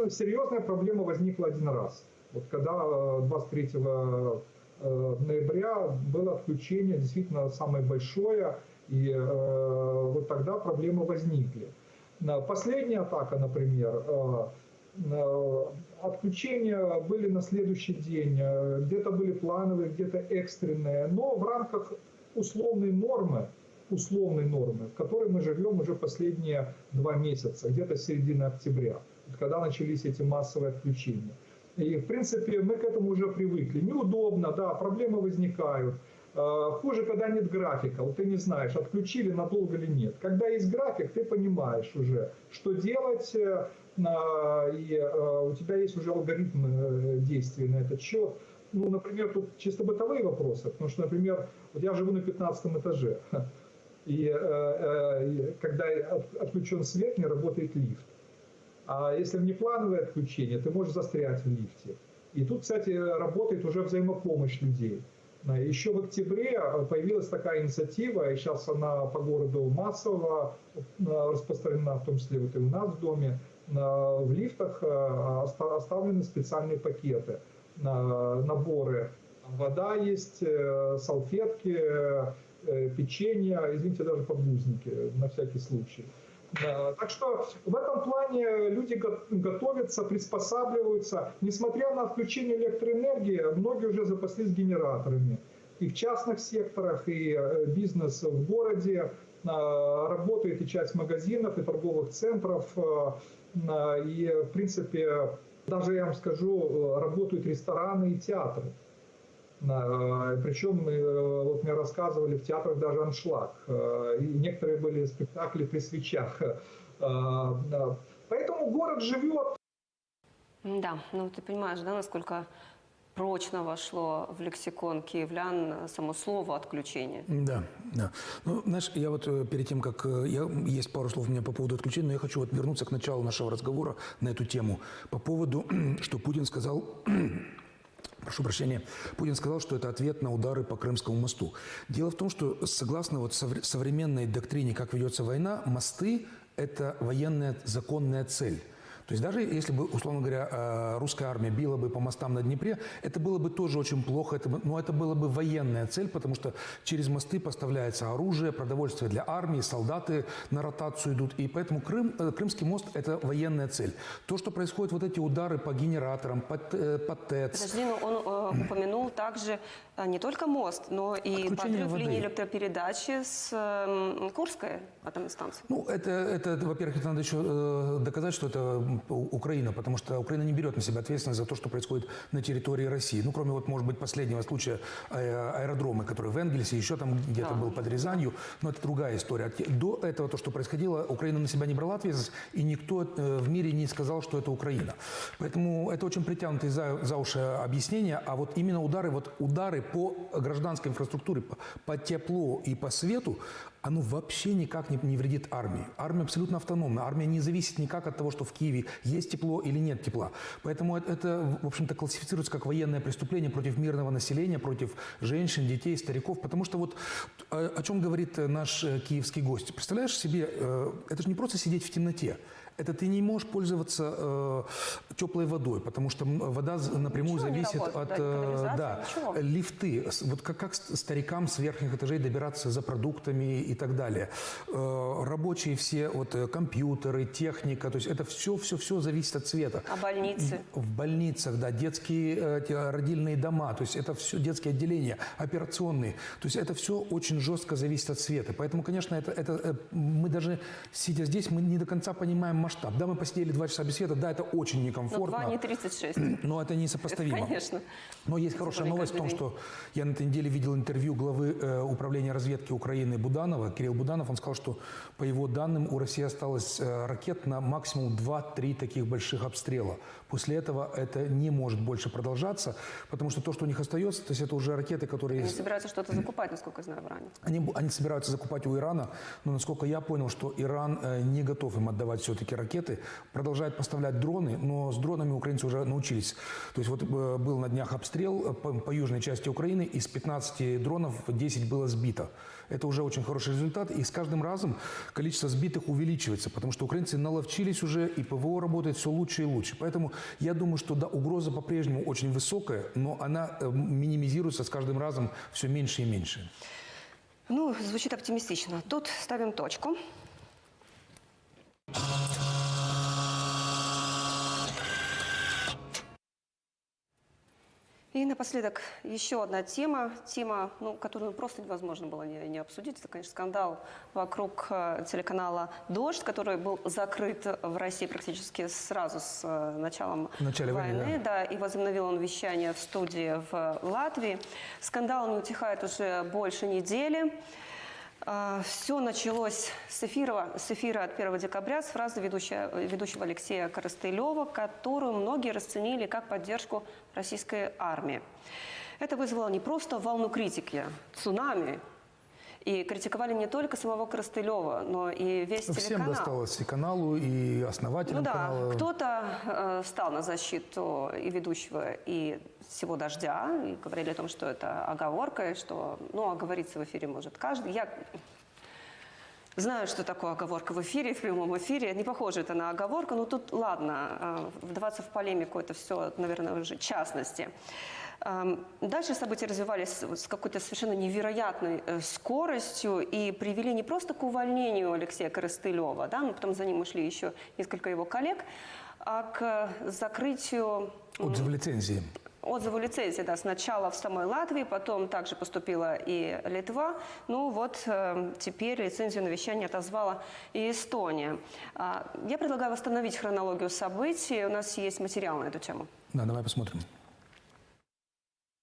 Серьезная проблема возникла один раз. Вот когда 23 ноября было отключение, действительно самое большое, и вот тогда проблемы возникли. Последняя атака, например, отключения были на следующий день, где-то были плановые, где-то экстренные, но в рамках условной нормы, в которой мы живем уже последние 2 месяца, где-то с середины октября, когда начались эти массовые отключения. И, в принципе, мы к этому уже привыкли. Неудобно, да, проблемы возникают. Хуже, когда нет графика, вот ты не знаешь, отключили надолго или нет. Когда есть график, ты понимаешь уже, что делать, и у тебя есть уже алгоритм действий на этот счет. Например, тут чисто бытовые вопросы, потому что, например, вот я живу на 15 этаже, и когда отключен свет, не работает лифт. А если внеплановое отключение, ты можешь застрять в лифте. И тут, кстати, работает уже взаимопомощь людей. Еще в октябре появилась такая инициатива, и сейчас она по городу массово распространена, в том числе вот и у нас в доме. В лифтах оставлены специальные пакеты, наборы. Вода есть, салфетки, печенье, извините, даже подгузники на всякий случай. Так что в этом плане люди готовятся, приспосабливаются. Несмотря на отключение электроэнергии, многие уже запаслись генераторами. И в частных секторах, и бизнес в городе. Работает и часть магазинов, и торговых центров. И, в принципе, даже я вам скажу, работают рестораны и театры. Причем, вот мне рассказывали, в театрах даже аншлаг. И некоторые были спектакли при свечах. Поэтому город живет. Да, ты понимаешь, да, насколько прочно вошло в лексикон киевлян само слово «отключение». Да. Знаешь, я вот перед тем, как... Есть пару слов у меня по поводу отключения, но я хочу вот вернуться к началу нашего разговора на эту тему. По поводу, что Путин сказал... Прошу прощения. Путин сказал, что это ответ на удары по Крымскому мосту. Дело в том, что согласно вот современной доктрине, как ведется война, мосты это военная законная цель. То есть даже если бы, условно говоря, русская армия била бы по мостам на Днепре, это было бы тоже очень плохо, но это была бы военная цель, потому что через мосты поставляется оружие, продовольствие для армии, солдаты на ротацию идут, и поэтому Крымский мост – это военная цель. То, что происходит, вот эти удары по генераторам, по ТЭЦ… Подожди, но он упомянул также не только мост, но и Отключение подрыв воды. линии электропередачи с Курской атомной станции. Ну, это во-первых, это надо еще доказать, что это Украина, потому что Украина не берет на себя ответственность за то, что происходит на территории России. Ну, кроме, вот, может быть, последнего случая аэродрома, который в Энгельсе, еще там где-то был под Рязанью, но это другая история. До этого то, что происходило, Украина на себя не брала ответственность, и никто в мире не сказал, что это Украина. Поэтому это очень притянутые за уши объяснения, а вот именно удары по гражданской инфраструктуре, по теплу и по свету, оно вообще никак не вредит армии. Армия абсолютно автономна. Армия не зависит никак от того, что в Киеве есть тепло или нет тепла. Поэтому это, в общем-то, классифицируется как военное преступление против мирного населения, против женщин, детей, стариков. Потому что вот о чем говорит наш киевский гость. Представляешь себе, это же не просто сидеть в темноте. Это ты не можешь пользоваться теплой водой, потому что вода напрямую Ничего не зависит работает, от ничего. лифты. Вот как старикам с верхних этажей добираться за продуктами и так далее. Рабочие все, вот компьютеры, техника, то есть это все зависит от цвета. А больницы? В больницах, да, детские родильные дома, то есть это все детские отделения, операционные. То есть это все очень жестко зависит от цвета. Поэтому, конечно, мы даже, сидя здесь, мы не до конца понимаем масштаб. Да, мы посидели 2 часа без света, да, это очень некомфортно. Но 2 не 36. Но это несопоставимо. Это, конечно. Но есть хорошая новость в том, что я на этой неделе видел интервью главы управления разведки Украины Буданова, Кирилл Буданов. Он сказал, что по его данным у России осталось ракет на максимум 2-3 таких больших обстрела. После этого это не может больше продолжаться, потому что то, что у них остается, то есть это уже ракеты, которые… Они собираются что-то закупать, насколько я знаю, в Иране. Они собираются закупать у Ирана, но насколько я понял, что Иран не готов им отдавать все-таки ракеты, продолжает поставлять дроны, но с дронами украинцы уже научились. То есть вот был на днях обстрел по южной части Украины, из 15 дронов 10 было сбито. Это уже очень хороший результат, и с каждым разом количество сбитых увеличивается, потому что украинцы наловчились уже, и ПВО работает все лучше и лучше. Поэтому я думаю, что да, угроза по-прежнему очень высокая, но она минимизируется с каждым разом все меньше и меньше. Ну, звучит оптимистично. Тут ставим точку. И напоследок еще одна тема, которую просто невозможно было не обсудить. Это, конечно, скандал вокруг телеканала «Дождь», который был закрыт в России практически сразу с началом войны. Да, и возобновил он вещание в студии в Латвии. Скандал не утихает уже больше недели. Все началось с эфира от 1 декабря с фразы ведущего Алексея Коростылева, которую многие расценили как поддержку российской армии. Это вызвало не просто волну критики, цунами. И критиковали не только самого Коростылева, но и весь телеканал. Всем досталось, и каналу, и основателям канала. Кто-то стал на защиту и ведущего, и всего «Дождя», и говорили о том, что это оговорка, и что, оговориться в эфире может каждый. Я знаю, что такое оговорка в эфире, в прямом эфире. Не похоже это на оговорку, но тут, ладно, вдаваться в полемику, это все, наверное, уже частности. Дальше события развивались с какой-то совершенно невероятной скоростью и привели не просто к увольнению Алексея Коростылева, да, но потом за ним ушли еще несколько его коллег, а к закрытию… Отзыву лицензии. Отзыву лицензии, да, сначала в самой Латвии, потом также поступила и Литва. Теперь лицензию на вещание отозвала и Эстония. Я предлагаю восстановить хронологию событий. У нас есть материал на эту тему. Да, давай посмотрим.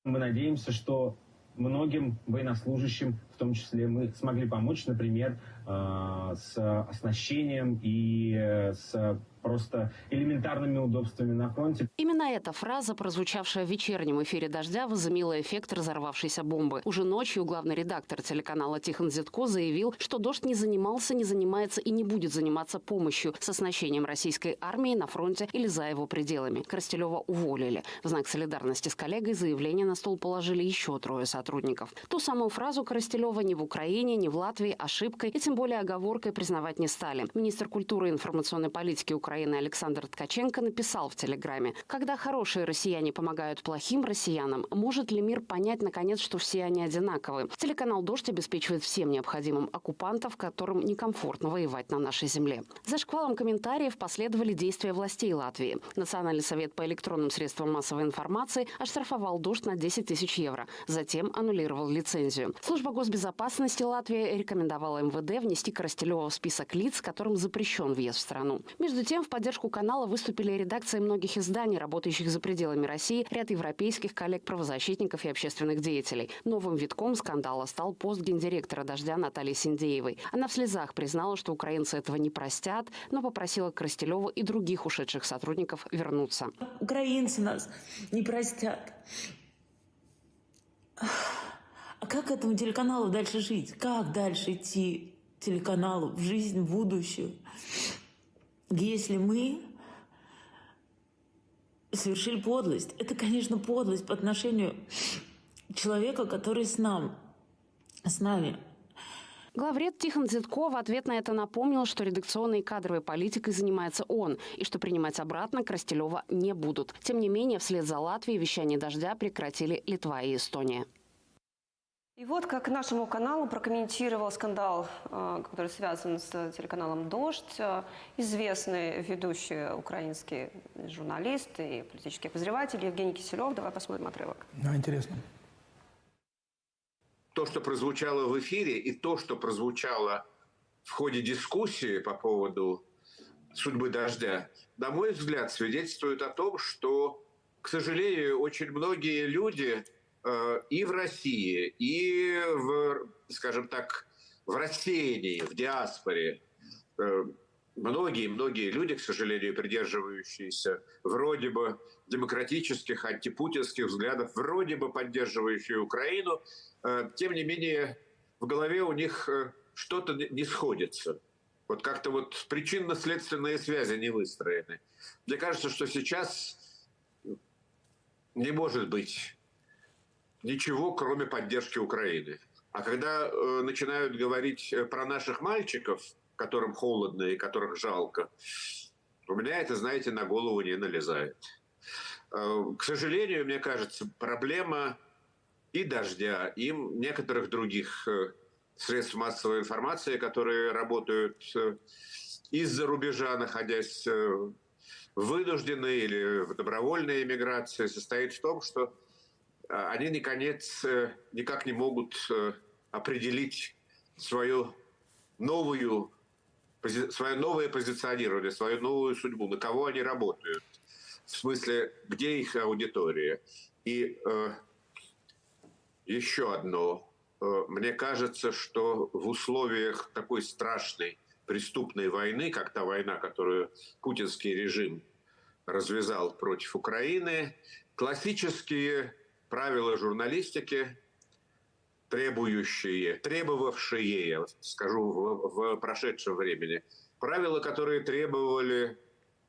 Мы надеемся, что многим военнослужащим, в том числе, мы смогли помочь, например, с оснащением и с просто элементарными удобствами на фронте. Именно эта фраза, прозвучавшая в вечернем эфире «Дождя», возымела эффект разорвавшейся бомбы. Уже ночью главный редактор телеканала Тихон Зитко заявил, что «Дождь» не занимался, не занимается и не будет заниматься помощью с оснащением российской армии на фронте или за его пределами. Коростелева уволили. В знак солидарности с коллегой заявление на стол положили еще 3 сотрудников. Ту самую фразу Коростелева ни в Украине, ни в Латвии ошибкой и тем более оговоркой признавать не стали. Министр культуры и информационной политики Украины Александр Ткаченко написал в Телеграме: «Когда хорошие россияне помогают плохим россиянам, может ли мир понять, наконец, что все они одинаковы? Телеканал «Дождь» обеспечивает всем необходимым оккупантов, которым некомфортно воевать на нашей земле». За шквалом комментариев последовали действия властей Латвии. Национальный совет по электронным средствам массовой информации оштрафовал «Дождь» на 10 тысяч евро. Затем аннулировал лицензию. Служба госбезопасности Латвии рекомендовала МВД внести Коростелева в список лиц, которым запрещен въезд в страну. Между тем, в поддержку канала выступили редакции многих изданий, работающих за пределами России, ряд европейских коллег, правозащитников и общественных деятелей. Новым витком скандала стал пост гендиректора «Дождя» Натальи Синдеевой. Она в слезах признала, что украинцы этого не простят, но попросила Коростелева и других ушедших сотрудников вернуться. Украинцы нас не простят. А как этому телеканалу дальше жить? Как дальше идти телеканалу в жизнь, в будущее, если мы совершили подлость? Это, конечно, подлость по отношению к человеку, который с нами. Главред Тихон Зитко в ответ на это напомнил, что редакционной и кадровой политикой занимается он, и что принимать обратно Коростелева не будут. Тем не менее, вслед за Латвией вещание «Дождя» прекратили Литва и Эстония. И вот как нашему каналу прокомментировал скандал, который связан с телеканалом «Дождь», известный ведущий украинский журналист и политический обозреватель Евгений Киселев. Давай посмотрим отрывок. Да, интересно. То, что прозвучало в эфире, и то, что прозвучало в ходе дискуссии по поводу судьбы «Дождя», на мой взгляд, свидетельствует о том, что, к сожалению, очень многие люди и в России, и скажем так, в рассеянии, в диаспоре, многие люди, к сожалению, придерживающиеся вроде бы демократических, антипутинских взглядов, вроде бы поддерживающие Украину, тем не менее в голове у них что-то не сходится. Вот как-то вот причинно-следственные связи не выстроены. Мне кажется, что сейчас не может быть ничего, кроме поддержки Украины. А когда начинают говорить про наших мальчиков, которым холодно и которых жалко, у меня это, знаете, на голову не налезает. К сожалению, мне кажется, проблема и «Дождя», и некоторых других средств массовой информации, которые работают из-за рубежа, находясь в вынужденной или в добровольной эмиграции, состоит в том, что они, наконец, никак не могут определить свое новое позиционирование, свою новую судьбу, на кого они работают, в смысле, где их аудитория. И еще одно. Мне кажется, что в условиях такой страшной преступной войны, как та война, которую путинский режим развязал против Украины, классические правила журналистики, требовавшие, я скажу, в прошедшем времени, правила, которые требовали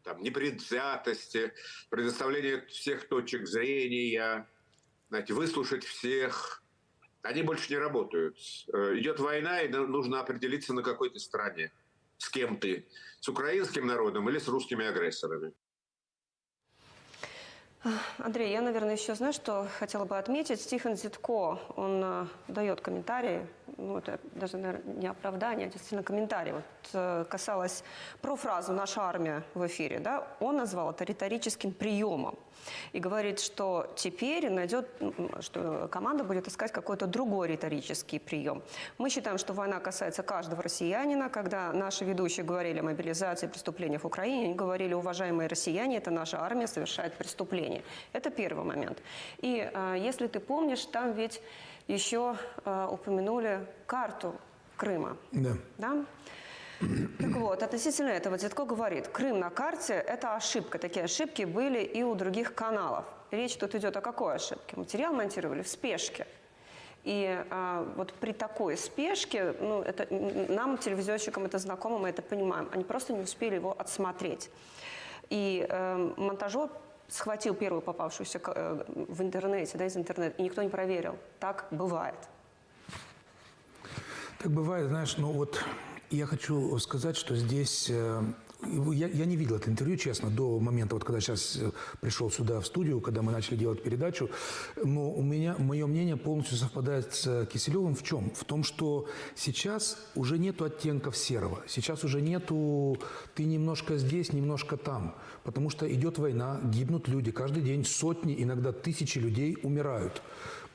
там, непредвзятости, предоставления всех точек зрения, знаете, выслушать всех, они больше не работают. Идет война, и нужно определиться на какой-то стороне. С кем ты? С украинским народом или с русскими агрессорами? Андрей, я, наверное, еще, знаешь, что хотела бы отметить. Тихон Зитко, он дает комментарии, ну, это даже, наверное, не оправдание, а действительно комментарий. Вот касалось про фразу «наша армия» в эфире, да, он назвал это риторическим приемом. И говорит, что теперь что команда будет искать какой-то другой риторический прием. Мы считаем, что война касается каждого россиянина. Когда наши ведущие говорили о мобилизации, преступлениях в Украине, они говорили: уважаемые россияне, это наша армия совершает преступления. Это первый момент. И если ты помнишь, там ведь еще упомянули карту Крыма. Да. Да? Так вот, относительно этого Дзятко говорит, Крым на карте – это ошибка. Такие ошибки были и у других каналов. Речь тут идет о какой ошибке? Материал монтировали в спешке. И вот при такой спешке, ну, это, нам, телевизионщикам, это знакомо, мы это понимаем, они просто не успели его отсмотреть. И монтажер схватил первую попавшуюся в интернете, да, из интернета, и никто не проверил. Так бывает. Так бывает, знаешь, но вот я хочу сказать, что здесь... Я не видел это интервью, честно, до момента, вот когда сейчас пришел сюда в студию, когда мы начали делать передачу. Но мое мнение полностью совпадает с Киселевым в чем? В том, что сейчас уже нету оттенков серого. Сейчас уже нету ты немножко здесь, немножко там. Потому что идет война, гибнут люди. Каждый день сотни, иногда тысячи людей умирают.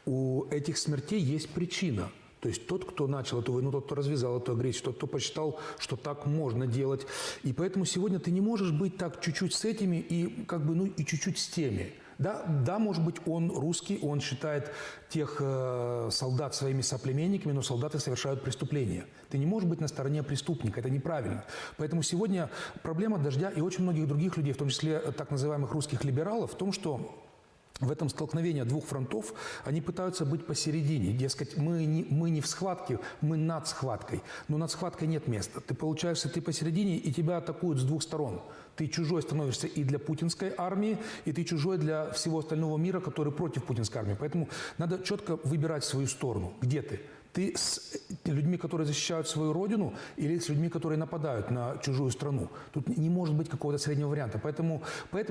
У этих смертей есть причина. То есть тот, кто начал эту войну, тот, кто развязал эту агрессию, тот, кто посчитал, что так можно делать. И поэтому сегодня ты не можешь быть так чуть-чуть с этими и как бы, ну, и чуть-чуть с теми. Да, может быть, он русский, он считает тех солдат своими соплеменниками, но солдаты совершают преступления. Ты не можешь быть на стороне преступника, это неправильно. Поэтому сегодня проблема «Дождя» и очень многих других людей, в том числе так называемых русских либералов, в том, что в этом столкновении двух фронтов они пытаются быть посередине. Дескать, мы не в схватке, мы над схваткой. Но над схваткой нет места. Ты получаешься, ты посередине, и тебя атакуют с двух сторон. Ты чужой становишься и для путинской армии, и ты чужой для всего остального мира, который против путинской армии. Поэтому надо четко выбирать свою сторону. Где ты? Ты с людьми, которые защищают свою родину, или с людьми, которые нападают на чужую страну. Тут не может быть какого-то среднего варианта. Поэтому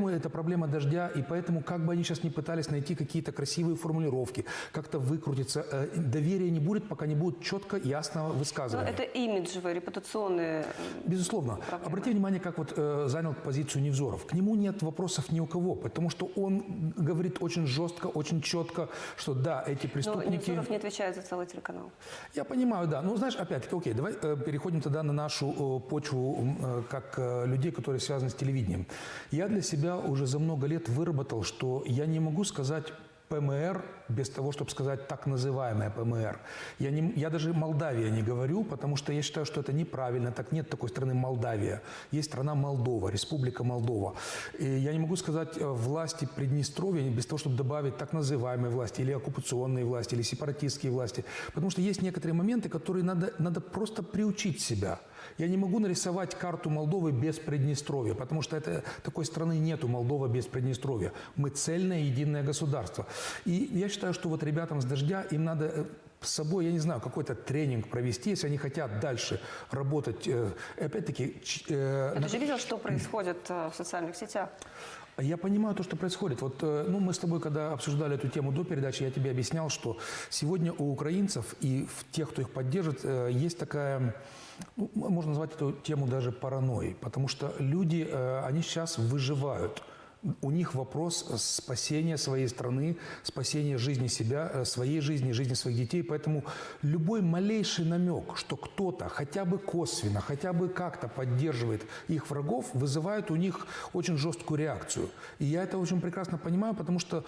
это проблема «Дождя», и поэтому, как бы они сейчас ни пытались найти какие-то красивые формулировки, как-то выкрутиться, доверия не будет, пока не будет четко, ясного высказывания. Но это имиджевые, репутационные Безусловно. проблемы. Обрати внимание, как вот занял позицию Невзоров. К нему нет вопросов ни у кого, потому что он говорит очень жестко, очень четко, что да, эти Но преступники... Невзоров не отвечает за целый телеканал. Я понимаю, да. Ну, знаешь, опять-таки, окей, давай переходим тогда на нашу почву как людей, которые связаны с телевидением. Я для себя уже за много лет выработал, что я не могу сказать ПМР без того, чтобы сказать так называемая ПМР. Я даже Молдавия не говорю, потому что я считаю, что это неправильно. Так нет такой страны Молдавия. Есть страна Молдова, Республика Молдова. И я не могу сказать власти Приднестровья без того, чтобы добавить так называемые власти, или оккупационные власти, или сепаратистские власти. Потому что есть некоторые моменты, которые надо просто приучить себя. Я не могу нарисовать карту Молдовы без Приднестровья, потому что такой страны нету, Молдова без Приднестровья. Мы цельное единое государство. И я считаю, что вот ребятам с «Дождя» им надо с собой, я не знаю, какой-то тренинг провести, если они хотят дальше работать. Опять-таки... Ты же видел, что происходит в социальных сетях? Я понимаю то, что происходит. Вот, мы с тобой, когда обсуждали эту тему до передачи, я тебе объяснял, что сегодня у украинцев и тех, кто их поддержит, есть такая... Можно назвать эту тему даже паранойей, потому что люди, они сейчас выживают. У них вопрос спасения своей страны, спасения жизни себя, своей жизни, жизни своих детей. Поэтому любой малейший намек, что кто-то хотя бы косвенно, хотя бы как-то поддерживает их врагов, вызывает у них очень жесткую реакцию. И я это очень прекрасно понимаю, потому что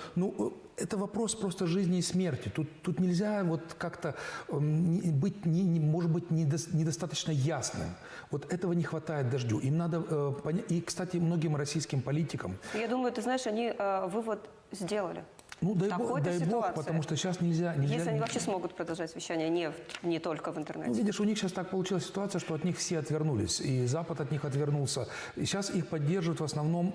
это вопрос просто жизни и смерти. Тут нельзя вот как-то быть, может быть, недостаточно ясным. Вот этого не хватает «Дождю». Им надо понять. И, кстати, многим российским политикам. Я думаю, ты знаешь, они вывод сделали. Ну, дай бог, потому что сейчас нельзя... Если они вообще смогут продолжать вещание не только в интернете. Ну, видишь, у них сейчас так получилась ситуация, что от них все отвернулись. И Запад от них отвернулся. И сейчас их поддерживает в основном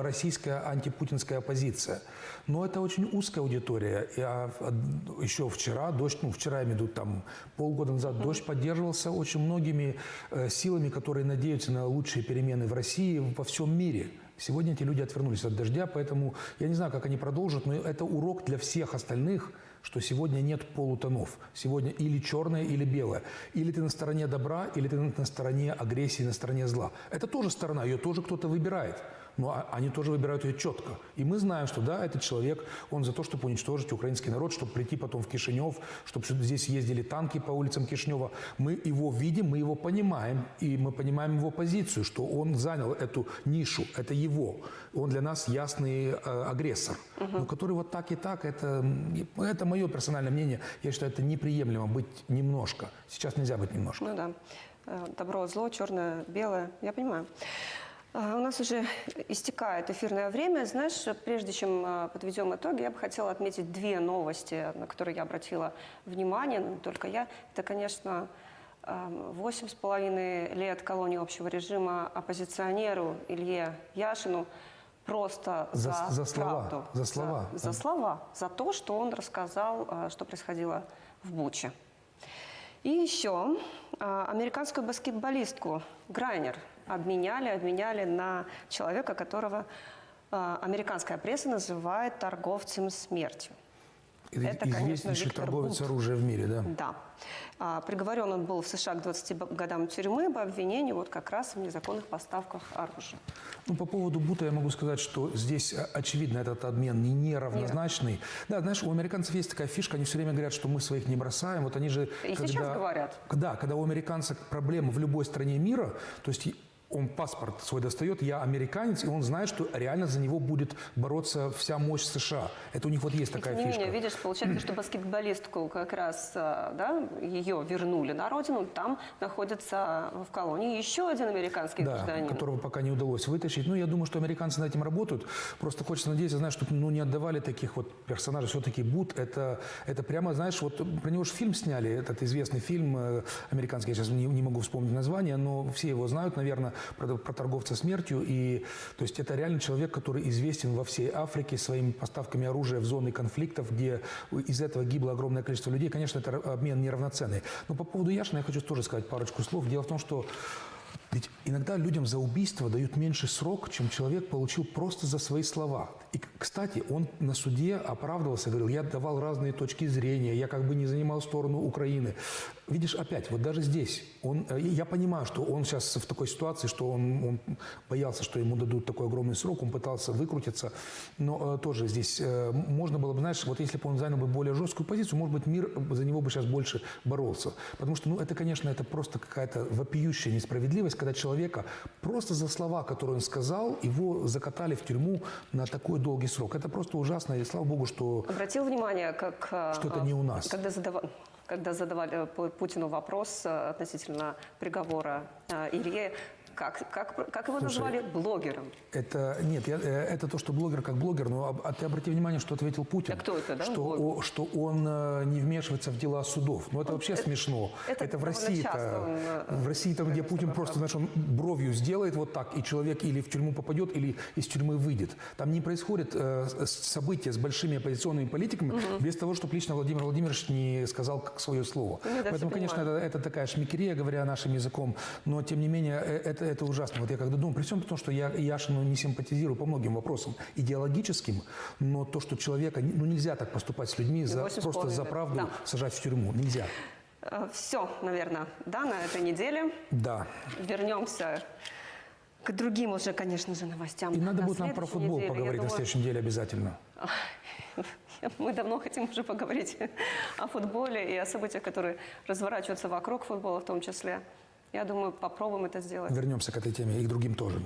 российская антипутинская оппозиция. Но это очень узкая аудитория. Еще вчера, вчера я имею в виду, там, полгода назад, «Дождь» поддерживался очень многими силами, которые надеются на лучшие перемены в России, во всем мире. Сегодня эти люди отвернулись от «Дождя», поэтому я не знаю, как они продолжат, но это урок для всех остальных, что сегодня нет полутонов. Сегодня или черное, или белое. Или ты на стороне добра, или ты на стороне агрессии, на стороне зла. Это тоже сторона, ее тоже кто-то выбирает. Но они тоже выбирают ее четко. И мы знаем, что да, этот человек, он за то, чтобы уничтожить украинский народ, чтобы прийти потом в Кишинев, чтобы здесь ездили танки по улицам Кишинева. Мы его видим, мы его понимаем, и мы понимаем его позицию, что он занял эту нишу, это его. Он для нас ясный агрессор. Но который вот так и так, это мое персональное мнение. Я считаю, это неприемлемо быть немножко. Сейчас нельзя быть немножко. Ну да. добро, зло, черное, белое. Я понимаю. У нас уже истекает эфирное время. Знаешь, прежде чем подведем итоги, я бы хотела отметить две новости, на которые я обратила внимание, но не только я. Это, конечно, 8,5 лет колонии общего режима оппозиционеру Илье Яшину просто за слова, правду. за слова. За слова, за то, что он рассказал, что происходило в Буче. И еще американскую баскетболистку Грайнер обменяли на человека, которого американская пресса называет торговцем смертью. Это, известнейший Виктор торговец Бут. оружием в мире, да? Да. Приговорен он был в США к 20 годам тюрьмы по обвинению вот как раз в незаконных поставках оружия. Ну, по поводу Бута я могу сказать, что здесь, очевидно, этот обмен неравнозначный. Да, знаешь, у американцев есть такая фишка, они все время говорят, что мы своих не бросаем. Вот они же... И сейчас говорят. Да, когда у американцев проблемы в любой стране мира, то есть он паспорт свой достает, я американец, и он знает, что реально за него будет бороться вся мощь США. Это у них вот есть такая Тем не фишка. менее, видишь, получается, что баскетболистку как раз, да, ее вернули на родину, там находится в колонии еще один американский гражданин. Которого пока не удалось вытащить. Ну, я думаю, что американцы над этим работают. Просто хочется надеяться, знаешь, чтобы не отдавали таких вот персонажей. Все-таки Бут, это прямо, знаешь, вот про него же фильм сняли, этот известный фильм американский, я сейчас не могу вспомнить название, но все его знают, наверное, про торговца смертью. И, то есть это реально человек, который известен во всей Африке своими поставками оружия в зоны конфликтов, где из этого гибло огромное количество людей. Конечно, это обмен неравноценный. Но по поводу Яшина я хочу тоже сказать парочку слов. Дело в том, что ведь иногда людям за убийство дают меньше срок, чем человек получил просто за свои слова. И, кстати, он на суде оправдывался, говорил, я давал разные точки зрения, я как бы не занимал сторону Украины. Видишь, опять, вот даже здесь, я понимаю, что он сейчас в такой ситуации, что он боялся, что ему дадут такой огромный срок, он пытался выкрутиться, но тоже здесь можно было бы, знаешь, вот если бы он занял бы более жесткую позицию, может быть, мир за него бы сейчас больше боролся. Потому что, ну, это, конечно, это просто какая-то вопиющая несправедливость, когда человека просто за слова, которые он сказал, его закатали в тюрьму на такой долгий срок. Это просто ужасно, и слава богу, что... Обратил внимание, как... Что это не у нас. Когда задавали Путину вопрос относительно приговора Илье, как его назвали? Блогером. Это то, что блогер как блогер, но ты обрати внимание, что ответил Путин. А кто это, да? Что он не вмешивается в дела судов. Ну, это вообще смешно. Это в России, там, где Путин просто, знаешь, он бровью сделает вот так, и человек или в тюрьму попадет, или из тюрьмы выйдет. Там не происходит события с большими оппозиционными политиками без того, чтобы лично Владимир Владимирович не сказал свое слово. Поэтому, конечно, это такая шмекерия, говоря нашим языком, но, тем не менее, это ужасно. Вот я когда думаю, при всем том, что я Яшину не симпатизирую по многим вопросам идеологическим, но то, что человека, ну, нельзя так поступать с людьми, просто за правду сажать в тюрьму. Нельзя. Все, наверное, да, на этой неделе. Да. Вернемся к другим уже, конечно же, новостям. И надо будет нам про футбол поговорить на следующей неделе обязательно. Мы давно хотим уже поговорить о футболе и о событиях, которые разворачиваются вокруг футбола в том числе. Я думаю, попробуем это сделать. Вернемся к этой теме и к другим тоже.